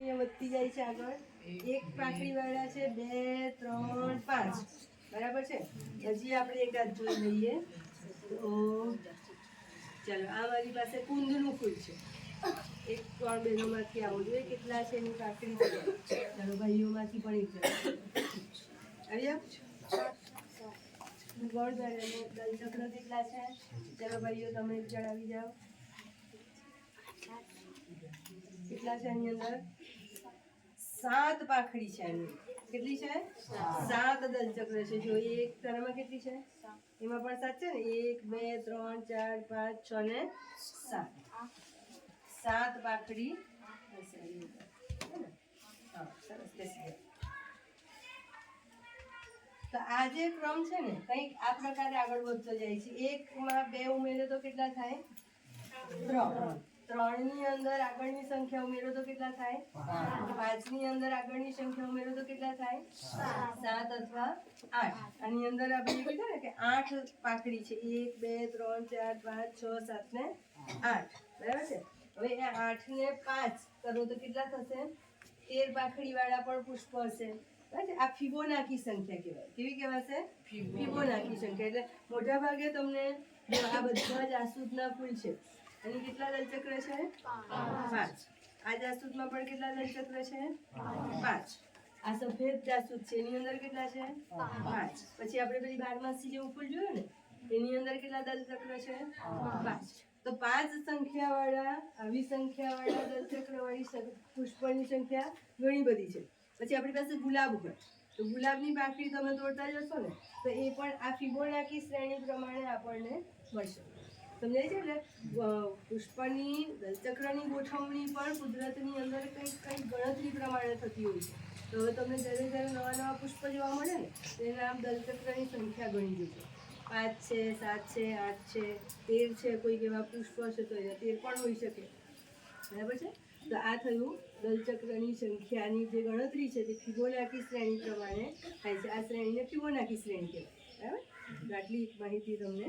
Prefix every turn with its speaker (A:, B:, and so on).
A: વધતી જાય છે આગળ. એક પાંખડી વાળા છે, 2 3 5 બરાબર છે. હજી આપણે એકાદ જોઈ લઈએ તો ચાલો, આ મારી પાસે કુંદનું ફૂલ છે. એક 3 બહેનોમાંથી આવું જોઈએ કેટલા છે એની પાંખડી છે. ચાલો ભાઈઓમાંથી પણ એક આવ્યા ગોળ દલચક્ર કેટલા છે? ચાલો ભાઈઓ તમે જણાવી જાઓ કેટલા છે એની અંદર? 7 પાંખડી છે એની. કેટલી છે? 7 દલચક્ર છે. જો એક તારામાં કેટલી છે? એમાં પણ 7 છે ને. 1 2 3 4 5 6 ને 7 પાંખડી હશે. હા સરસ, બેસી ગયા. તો આ જે ક્રમ છે ને કંઈક આ પ્રકારે આગળ વધતો જાય છે. 1 માં 2 ઉમેરે તો કેટલા થાય? 3. 3 ની અંદર આગળની સંખ્યા ઉમેરો તો કેટલા થાય? 5 ની અંદર આગળની સંખ્યા ઉમેરો તો કેટલા થાય? 7 અથવા 8. આની અંદર આપણે કીધું ને કે 8 પાંખડી છે. 1 2 3 4 5 6 7 ને 8 બરાબર છે. હવે એ 8 ને 5 કરો તો કેટલા થશે? 13 પાંખડી વાળા પણ પુષ્પ હશે. આ ફિબોનાકી સંખ્યા કહેવાય. કેવી કહેવાશે? ફિબોનાકી સંખ્યા. એટલે મોટા ભાગે તમને આ બધા જ આસુદના ફૂલ છે. અને કેટલા દલચક્ર છે? 5. આ જાસૂદમાં પણ કેટલા દલચક્ર છે? 5. આ સફેદ જાસૂદ છે એની અંદર કેટલા છે? 5. પછી આપણે પેલી 12માસી જેવું ફૂલ જોયું ને એની અંદર કેટલા દલચક્ર છે? 5. તો 5 સંખ્યાવાળા આવી સંખ્યાવાળા દલચક્રવાળી પુષ્પની સંખ્યા ઘણી બધી છે. પછી આપણી પાસે ગુલાબ હોય તો ગુલાબની પાંખડી તમે તોડતા જશો ને તો એ પણ આ ફિબોનાકી શ્રેણી પ્રમાણે આપણને મળશે. સમજાય છે? એટલે પુષ્પની દલચક્રની ગોઠવણી પણ કુદરતની અંદર કંઈક ગણતરી પ્રમાણે થતી હોય છે. તો હવે તમને જ્યારે જ્યારે નવા નવા પુષ્પ જોવા મળે ને તો એના આમ દલચક્રની સંખ્યા ગણી જશે. 5 છે, 7 છે, 8 છે, 13 છે. કોઈક એવા પુષ્પ હશે તો એના 13 પણ હોઈ શકે. બરાબર છે. તો આ થયું દલચક્રની સંખ્યાની જે ગણતરી છે તે ફિબોનાકી શ્રેણી પ્રમાણે થાય છે. આ શ્રેણીને ફિબોનાકી શ્રેણી કહેવાય. બરાબર. આટલી માહિતી તમને